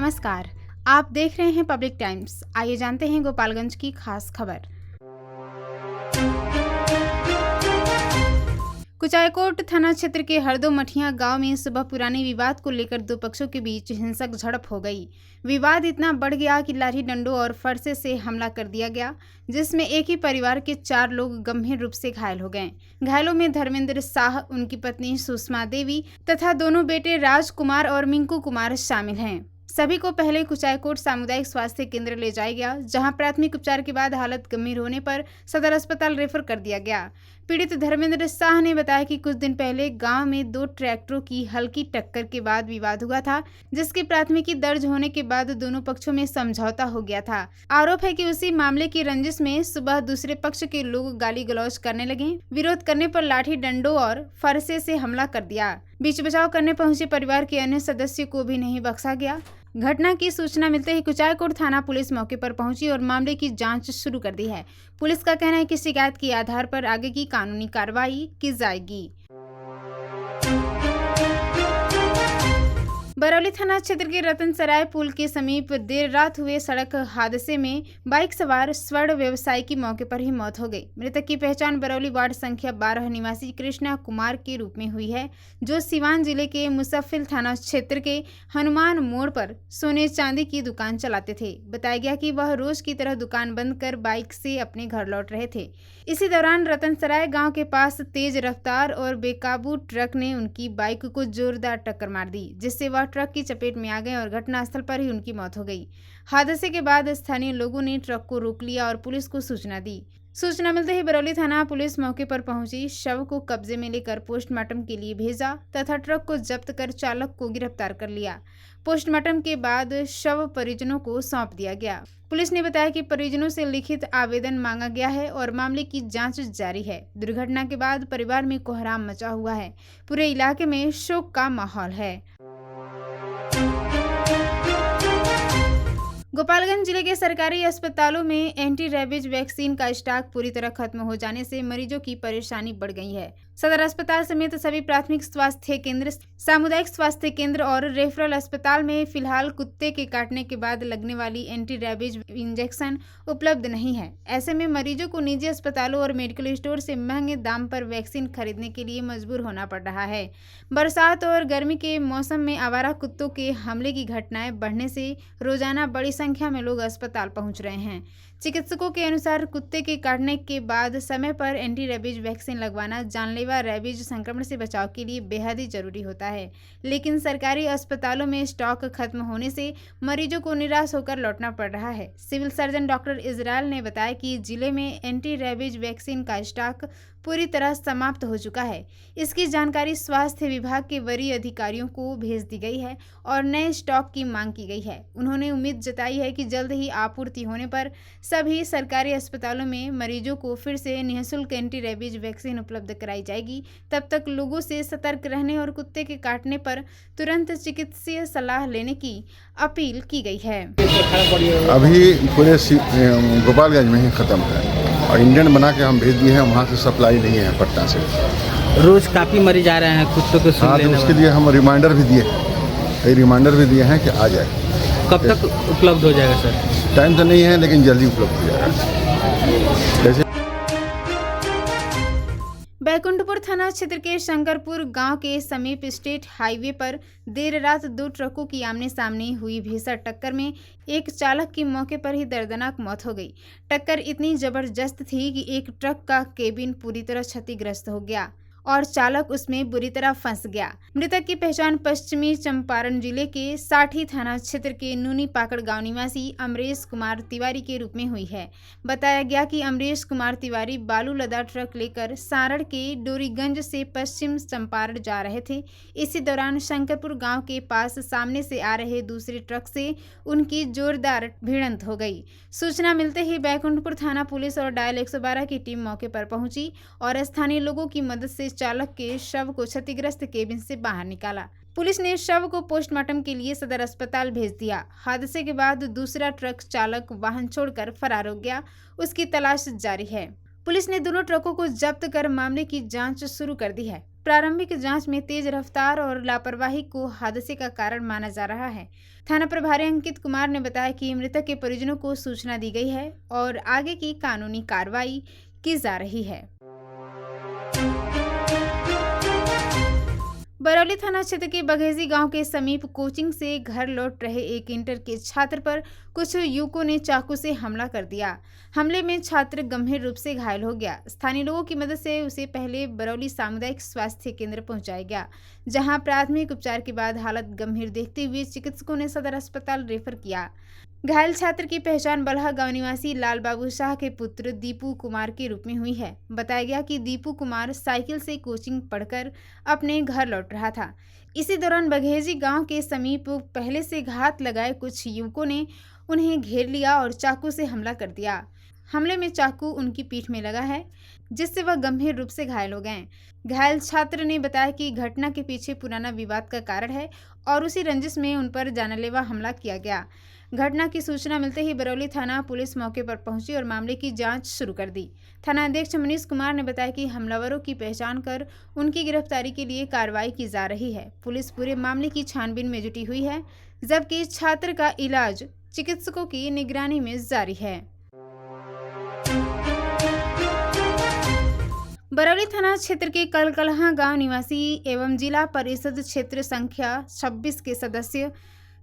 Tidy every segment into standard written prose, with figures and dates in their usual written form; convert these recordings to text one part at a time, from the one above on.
नमस्कार, आप देख रहे हैं पब्लिक टाइम्स। आइए जानते हैं गोपालगंज की खास खबर। कुचायकोट थाना क्षेत्र के हरदो मठिया गांव में सुबह पुराने विवाद को लेकर दो पक्षों के बीच हिंसक झड़प हो गई। विवाद इतना बढ़ गया कि लाठी डंडों और फरसे से हमला कर दिया गया, जिसमें एक ही परिवार के 4 लोग गंभीर रूप से घायल हो गए। घायलों में धर्मेंद्र शाह, उनकी पत्नी सुषमा देवी तथा दोनों बेटे राजकुमार और मिंकू कुमार शामिल हैं। सभी को पहले कुचायकोट सामुदायिक स्वास्थ्य केंद्र ले जाया गया, जहां प्राथमिक उपचार के बाद हालत गंभीर होने पर सदर अस्पताल रेफर कर दिया गया। पीड़ित धर्मेंद्र शाह ने बताया कि कुछ दिन पहले गांव में 2 ट्रैक्टरों की हल्की टक्कर के बाद विवाद हुआ था, जिसकी प्राथमिकी दर्ज होने के बाद दोनों पक्षों में समझौता हो गया था। आरोप है कि उसी मामले की रंजिश में सुबह दूसरे पक्ष के लोग गाली गलौज करने लगे। विरोध करने पर लाठी डंडों और फरसे से हमला कर दिया। बीच बचाव करने पहुंचे परिवार के अन्य सदस्यों को भी नहीं बख्शा गया। घटना की सूचना मिलते ही कुचायकोट थाना पुलिस मौके पर पहुंची और मामले की जांच शुरू कर दी है। पुलिस का कहना है कि शिकायत के आधार पर आगे की कानूनी कार्रवाई की जाएगी। बरौली थाना क्षेत्र के रतनसराय पुल के समीप देर रात हुए सड़क हादसे में बाइक सवार स्वर्ण व्यवसायी की मौके पर ही मौत हो गई। मृतक की पहचान बरौली वार्ड संख्या 12 निवासी कृष्णा कुमार के रूप में हुई है, जो सिवान जिले के मुसफ्फिल थाना क्षेत्र के हनुमान मोड़ पर सोने चांदी की दुकान चलाते थे। बताया गया कि वह रोज की तरह दुकान बंद कर बाइक से अपने घर लौट रहे थे। इसी दौरान रतनसराय गाँव के पास तेज रफ्तार और बेकाबू ट्रक ने उनकी बाइक को जोरदार टक्कर मार दी, जिससे वह ट्रक की चपेट में आ गए और घटनास्थल पर ही उनकी मौत हो गई। हादसे के बाद स्थानीय लोगों ने ट्रक को रोक लिया और पुलिस को सूचना दी। सूचना मिलते ही बरौली थाना पुलिस मौके पर पहुंची, शव को कब्जे में लेकर पोस्टमार्टम के लिए भेजा तथा ट्रक को जब्त कर चालक को गिरफ्तार कर लिया। पोस्टमार्टम के बाद शव परिजनों को सौंप दिया गया। पुलिस ने बताया कि परिजनों से लिखित आवेदन मांगा गया है और मामले की जांच जारी है। दुर्घटना के बाद परिवार में कोहराम मचा हुआ है। पूरे इलाके में शोक का माहौल है। गोपालगंज जिले के सरकारी अस्पतालों में एंटी रेबीज वैक्सीन का स्टॉक पूरी तरह खत्म हो जाने से मरीजों की परेशानी बढ़ गई है। सदर अस्पताल समेत सभी प्राथमिक स्वास्थ्य केंद्र, सामुदायिक स्वास्थ्य केंद्र और रेफरल अस्पताल में फिलहाल कुत्ते के काटने के बाद लगने वाली एंटी रेबीज इंजेक्शन उपलब्ध नहीं है। ऐसे में मरीजों को निजी अस्पतालों और मेडिकल स्टोर से महंगे दाम पर वैक्सीन खरीदने के लिए मजबूर होना पड़ रहा है। बरसात और गर्मी के मौसम में आवारा कुत्तों के हमले की घटनाएं बढ़ने से रोजाना बड़ी संख्या में लोग अस्पताल पहुंच रहे हैं। चिकित्सकों के अनुसार कुत्ते के काटने के बाद समय पर एंटी रेबीज वैक्सीन लगवाना जानलेवा रेबीज संक्रमण से बचाव के लिए बेहद ही जरूरी होता है, लेकिन सरकारी अस्पतालों में स्टॉक खत्म होने से मरीजों को निराश होकर लौटना पड़ रहा है। सिविल सर्जन डॉक्टर इजराइल ने बताया कि जिले में एंटी रेबीज वैक्सीन का स्टॉक पूरी तरह समाप्त हो चुका है। इसकी जानकारी स्वास्थ्य विभाग के वरीय अधिकारियों को भेज दी गई है और नए स्टॉक की मांग की गई है। उन्होंने उम्मीद जताई है कि जल्द ही आपूर्ति होने पर सभी सरकारी अस्पतालों में मरीजों को फिर से निःशुल्क एंटी रेबीज वैक्सीन उपलब्ध कराई जाएगी। तब तक लोगों से सतर्क रहने और कुत्ते के काटने पर तुरंत चिकित्सीय सलाह लेने की अपील की गई है। अभी पूरे गोपालगंज में ही खत्म है और इंजन बना के हम भेज दिए हैं, वहाँ से सप्लाई नहीं है पटना से। रोज काफ़ी मरीज आ रहे हैं कुत्तों को सुन लेने। तो उसके लिए हम रिमाइंडर भी दिए हैं कि आ जाए। कब तक उपलब्ध हो जाएगा सर? टाइम तो नहीं है, लेकिन जल्दी उपलब्ध हो जाएगा। जैसे बैकुंठपुर थाना क्षेत्र के शंकरपुर गांव के समीप स्टेट हाईवे पर देर रात 2 ट्रकों की आमने सामने हुई भीषण टक्कर में एक चालक की मौके पर ही दर्दनाक मौत हो गई। टक्कर इतनी जबरदस्त थी कि एक ट्रक का केबिन पूरी तरह क्षतिग्रस्त हो गया और चालक उसमें बुरी तरह फंस गया। मृतक की पहचान पश्चिमी चंपारण जिले के साठी थाना क्षेत्र के नूनी पाकड़ गांव निवासी अमरेश कुमार तिवारी के रूप में हुई है। बताया गया कि अमरेश कुमार तिवारी बालू लदा ट्रक लेकर सारण के डोरीगंज से पश्चिम चंपारण जा रहे थे। इसी दौरान शंकरपुर गांव के पास सामने से आ रहे दूसरे ट्रक से उनकी जोरदार भिड़ंत हो गई। सूचना मिलते ही बैकुंठपुर थाना पुलिस और डायल 112 की टीम मौके पर पहुंची और स्थानीय लोगों की मदद से चालक के शव को क्षतिग्रस्त केबिन से बाहर निकाला। पुलिस ने शव को पोस्टमार्टम के लिए सदर अस्पताल भेज दिया। हादसे के बाद दूसरा ट्रक चालक वाहन छोड़कर फरार हो गया। उसकी तलाश जारी है। पुलिस ने दोनों ट्रकों को जब्त कर मामले की जांच शुरू कर दी है। प्रारंभिक जांच में तेज रफ्तार और लापरवाही को हादसे का कारण माना जा रहा है। थाना प्रभारी अंकित कुमार ने बताया कि मृतक के परिजनों को सूचना दी गई है और आगे की कानूनी कार्रवाई की जा रही है। बरौली थाना क्षेत्र के बघेजी गांव के समीप कोचिंग से घर लौट रहे एक इंटर के छात्र पर कुछ युवकों ने चाकू से हमला कर दिया। हमले में छात्र गंभीर रूप से घायल हो गया। स्थानीय लोगों की मदद से उसे पहले बरौली सामुदायिक स्वास्थ्य केंद्र पहुंचाया गया, जहां प्राथमिक उपचार के बाद हालत गंभीर देखते हुए चिकित्सकों ने सदर अस्पताल रेफर किया। घायल छात्र की पहचान बलहा गांव निवासी लाल बाबू शाह के पुत्र दीपू कुमार के रूप में हुई है। बताया गया कि दीपू कुमार साइकिल से कोचिंग पढ़कर अपने घर लौट रहा था। इसी दौरान बघेजी गांव के समीप पहले से घात लगाए कुछ युवकों ने उन्हें घेर लिया और चाकू से हमला कर दिया। हमले में चाकू उनकी पीठ में लगा है, जिससे वह गंभीर रूप से घायल हो गए। घायल छात्र ने बताया कि घटना के पीछे पुराना विवाद का कारण है और उसी रंजिश में उन पर जानलेवा हमला किया गया। घटना की सूचना मिलते ही बरौली थाना पुलिस मौके पर पहुंची और मामले की जांच शुरू कर दी। थाना अध्यक्ष मनीष कुमार ने बताया कि हमलावरों की पहचान कर उनकी गिरफ्तारी के लिए कार्रवाई की जा रही है। पुलिस पूरे मामले की छानबीन में जुटी हुई है, जबकि छात्र का इलाज चिकित्सकों की निगरानी में जारी है। बरौली थाना क्षेत्र के कलकलहा गांव निवासी एवं जिला परिषद क्षेत्र संख्या 26 के सदस्य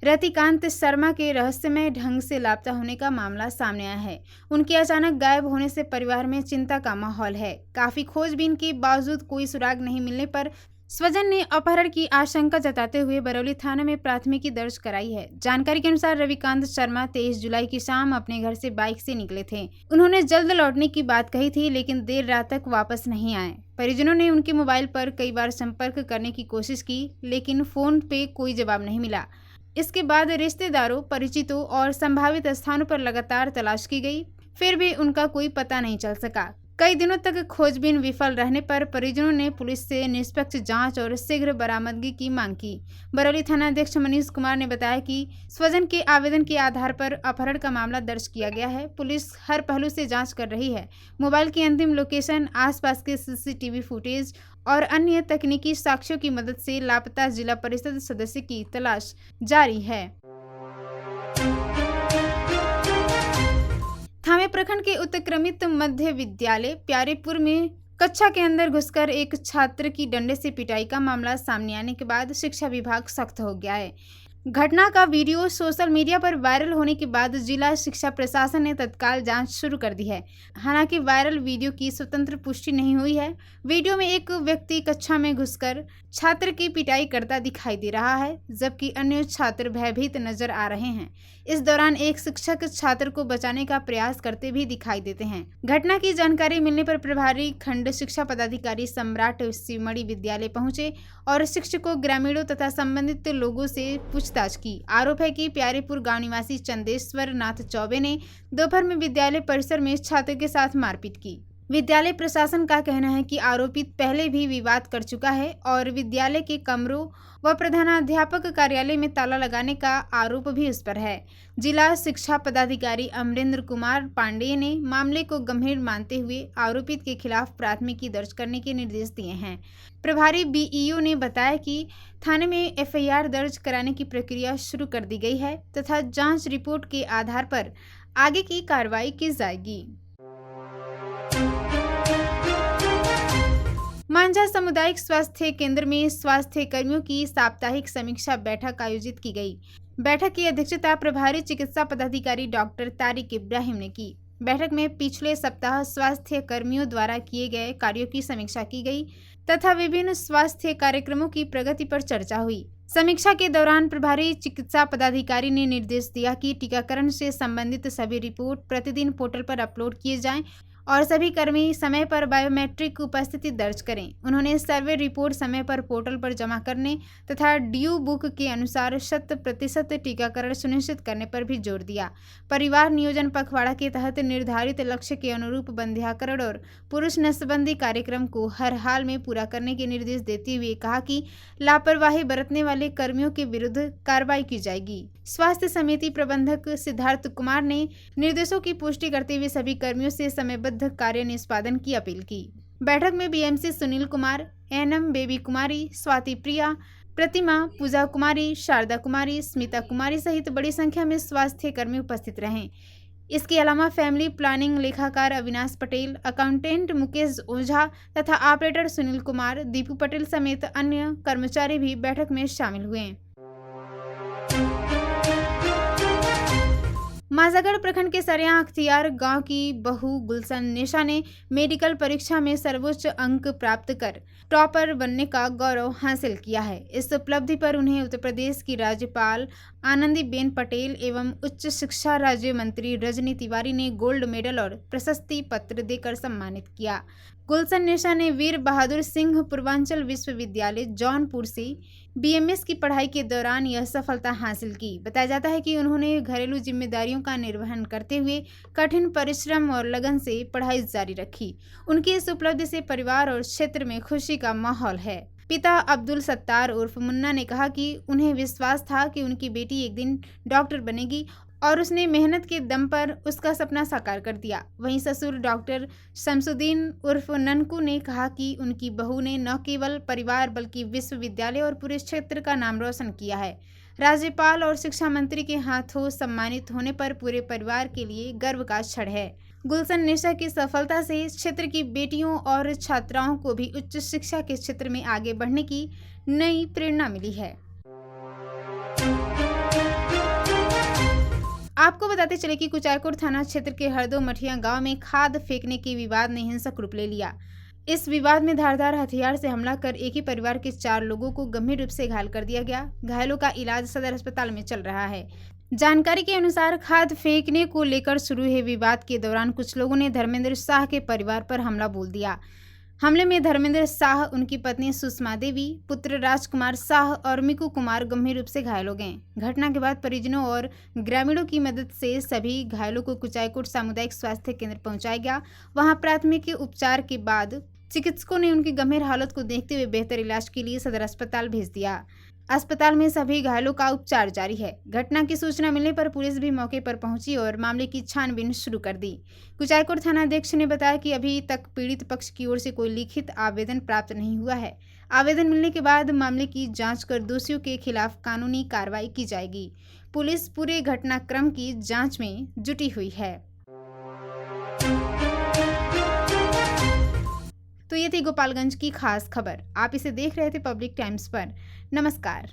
रतिकांत शर्मा के रहस्यमय ढंग से लापता होने का मामला सामने आया है। उनके अचानक गायब होने से परिवार में चिंता का माहौल है। काफी खोजबीन के बावजूद कोई सुराग नहीं मिलने पर स्वजन ने अपहरण की आशंका जताते हुए बरौली थाना में प्राथमिकी दर्ज कराई है। जानकारी के अनुसार रविकांत शर्मा 23 जुलाई की शाम अपने घर से बाइक से निकले थे। उन्होंने जल्द लौटने की बात कही थी, लेकिन देर रात तक वापस नहीं आए। परिजनों ने उनके मोबाइल पर कई बार संपर्क करने की कोशिश की, लेकिन फोन पे कोई जवाब नहीं मिला। इसके बाद रिश्तेदारों, परिचितों और संभावित स्थानों पर लगातार तलाश की गई, फिर भी उनका कोई पता नहीं चल सका। कई दिनों तक खोजबीन विफल रहने पर परिजनों ने पुलिस से निष्पक्ष जांच और शीघ्र बरामदगी की मांग की। बरौली थाना अध्यक्ष मनीष कुमार ने बताया कि स्वजन के आवेदन के आधार पर अपहरण का मामला दर्ज किया गया है। पुलिस हर पहलू से जांच कर रही है। मोबाइल की अंतिम लोकेशन, आसपास के सीसीटीवी फुटेज और अन्य तकनीकी साक्ष्यों की मदद से लापता जिला परिषद सदस्य की तलाश जारी है। थामे प्रखंड के उत्क्रमित मध्य विद्यालय प्यारेपुर में कक्षा के अंदर घुसकर एक छात्र की डंडे से पिटाई का मामला सामने आने के बाद शिक्षा विभाग सख्त हो गया है। घटना का वीडियो सोशल मीडिया पर वायरल होने के बाद जिला शिक्षा प्रशासन ने तत्काल जांच शुरू कर दी है। हालांकि वायरल वीडियो की स्वतंत्र पुष्टि नहीं हुई है। वीडियो में एक व्यक्ति कक्षा में घुसकर छात्र की पिटाई करता दिखाई दे रहा है, जबकि अन्य छात्र भयभीत नजर आ रहे हैं। इस दौरान एक शिक्षक छात्र को बचाने का प्रयास करते भी दिखाई देते हैं। घटना की जानकारी मिलने पर प्रभारी खंड शिक्षा पदाधिकारी सम्राट शिवमणि विद्यालय पहुंचे और शिक्षकों, ग्रामीणों तथा संबंधित लोगों से पूछताछ की। आरोप है कि प्यारेपुर गांव निवासी चंदेश्वर नाथ चौबे ने दोपहर में विद्यालय परिसर में छात्र के साथ मारपीट की। विद्यालय प्रशासन का कहना है कि आरोपित पहले भी विवाद कर चुका है और विद्यालय के कमरों व प्रधानाध्यापक कार्यालय में ताला लगाने का आरोप भी उस पर है। जिला शिक्षा पदाधिकारी अमरेंद्र कुमार पांडेय ने मामले को गंभीर मानते हुए आरोपित के खिलाफ प्राथमिकी दर्ज करने के निर्देश दिए हैं। प्रभारी बीईओ ने बताया कि थाने में एफआईआर दर्ज कराने की प्रक्रिया शुरू कर दी गई है तथा जांच रिपोर्ट के आधार पर आगे की कार्रवाई की जाएगी। मांझा सामुदायिक स्वास्थ्य केंद्र में स्वास्थ्य कर्मियों की साप्ताहिक समीक्षा बैठक आयोजित की गई। बैठक की अध्यक्षता प्रभारी चिकित्सा पदाधिकारी डॉक्टर तारिक इब्राहिम ने की। बैठक में पिछले सप्ताह स्वास्थ्य कर्मियों द्वारा किए गए कार्यों की समीक्षा की गई तथा विभिन्न स्वास्थ्य कार्यक्रमों की प्रगति पर चर्चा हुई। समीक्षा के दौरान प्रभारी चिकित्सा पदाधिकारी ने निर्देश दिया कि टीकाकरण से संबंधित सभी रिपोर्ट प्रतिदिन पोर्टल पर अपलोड किए जाएं और सभी कर्मी समय पर बायोमेट्रिक उपस्थिति दर्ज करें। उन्होंने सर्वे रिपोर्ट समय पर पोर्टल पर जमा करने तथा ड्यू बुक के अनुसार 100% टीकाकरण सुनिश्चित करने पर भी जोर दिया। परिवार नियोजन पखवाड़ा के तहत निर्धारित लक्ष्य के अनुरूप बंध्याकरण और पुरुष नसबंदी कार्यक्रम को हर हाल में पूरा करने के निर्देश देते हुए कहा कि लापरवाही बरतने वाले कर्मियों के विरुद्ध कार्रवाई की जाएगी। स्वास्थ्य समिति प्रबंधक सिद्धार्थ कुमार ने निर्देशों की पुष्टि करते हुए सभी कर्मियों से समयबद्ध कार्य निष्पादन की अपील की। बैठक में बीएमसी सुनील कुमार, एनम बेबी कुमारी, स्वाति प्रिया, प्रतिमा, पूजा कुमारी, शारदा कुमारी, स्मिता कुमारी सहित बड़ी संख्या में स्वास्थ्य कर्मी उपस्थित रहे। इसके अलावा फैमिली प्लानिंग लेखाकार अविनाश पटेल, अकाउंटेंट मुकेश ओझा तथा ऑपरेटर सुनील कुमार, दीपू पटेल समेत अन्य कर्मचारी भी बैठक में शामिल हुए। माजागढ़ प्रखंड के सरिया अख्तियार गांव की बहू गुलशन निशा ने मेडिकल परीक्षा में सर्वोच्च अंक प्राप्त कर टॉपर बनने का गौरव हासिल किया है। इस उपलब्धि पर उन्हें उत्तर प्रदेश की राज्यपाल आनंदीबेन पटेल एवं उच्च शिक्षा राज्य मंत्री रजनी तिवारी ने गोल्ड मेडल और प्रशस्ति पत्र देकर सम्मानित किया। गुलशन निशा ने वीर बहादुर सिंह पूर्वांचल विश्वविद्यालय जौनपुर से बीएमएस की पढ़ाई के दौरान यह सफलता हासिल की। बताया जाता है कि उन्होंने घरेलू जिम्मेदारियों का निर्वहन करते हुए कठिन परिश्रम और लगन से पढ़ाई जारी रखी। उनकी इस उपलब्धि से परिवार और क्षेत्र में खुशी का माहौल है। पिता अब्दुल सत्तार उर्फ मुन्ना ने कहा कि उन्हें विश्वास था कि उनकी बेटी एक दिन डॉक्टर बनेगी और उसने मेहनत के दम पर उसका सपना साकार कर दिया। वहीं ससुर डॉक्टर शमसुद्दीन उर्फ ननकू ने कहा कि उनकी बहू ने न केवल परिवार बल्कि विश्वविद्यालय और पूरे क्षेत्र का नाम रोशन किया है। राज्यपाल और शिक्षा मंत्री के हाथों सम्मानित होने पर पूरे परिवार के लिए गर्व का क्षण है। गुलशन निशा की सफलता से क्षेत्र की बेटियों और छात्राओं को भी उच्च शिक्षा के क्षेत्र में आगे बढ़ने की नई प्रेरणा मिली है। आपको बताते चले कि कुचायकोट थाना क्षेत्र के हरदो मठिया गांव में खाद फेंकने के विवाद ने हिंसक रूप ले लिया। इस विवाद में धारदार हथियार से हमला कर एक ही परिवार के 4 लोगों को गंभीर रूप से घायल कर दिया गया। घायलों का इलाज सदर अस्पताल में चल रहा है। जानकारी के अनुसार खाद फेंकने को लेकर शुरू हुए विवाद के दौरान कुछ लोगों ने धर्मेंद्र शाह के परिवार पर हमला बोल दिया। हमले में धर्मेंद्र शाह, उनकी पत्नी सुषमा देवी, पुत्र राजकुमार शाह और मिकू कुमार गंभीर रूप से घायल हो गए। घटना के बाद परिजनों और ग्रामीणों की मदद से सभी घायलों को कुचायकोट सामुदायिक स्वास्थ्य केंद्र पहुंचाया गया। वहां प्राथमिक उपचार के बाद चिकित्सकों ने उनकी गंभीर हालत को देखते हुए बेहतर इलाज के लिए सदर अस्पताल भेज दिया। अस्पताल में सभी घायलों का उपचार जारी है। घटना की सूचना मिलने पर पुलिस भी मौके पर पहुंची और मामले की छानबीन शुरू कर दी। कुचायकोट थानाध्यक्ष ने बताया कि अभी तक पीड़ित पक्ष की ओर से कोई लिखित आवेदन प्राप्त नहीं हुआ है। आवेदन मिलने के बाद मामले की जांच कर दोषियों के खिलाफ कानूनी कार्रवाई की जाएगी। पुलिस पूरे घटनाक्रम की जांच में जुटी हुई है। तो ये थी गोपालगंज की खास खबर। आप इसे देख रहे थे पब्लिक टाइम्स पर। नमस्कार।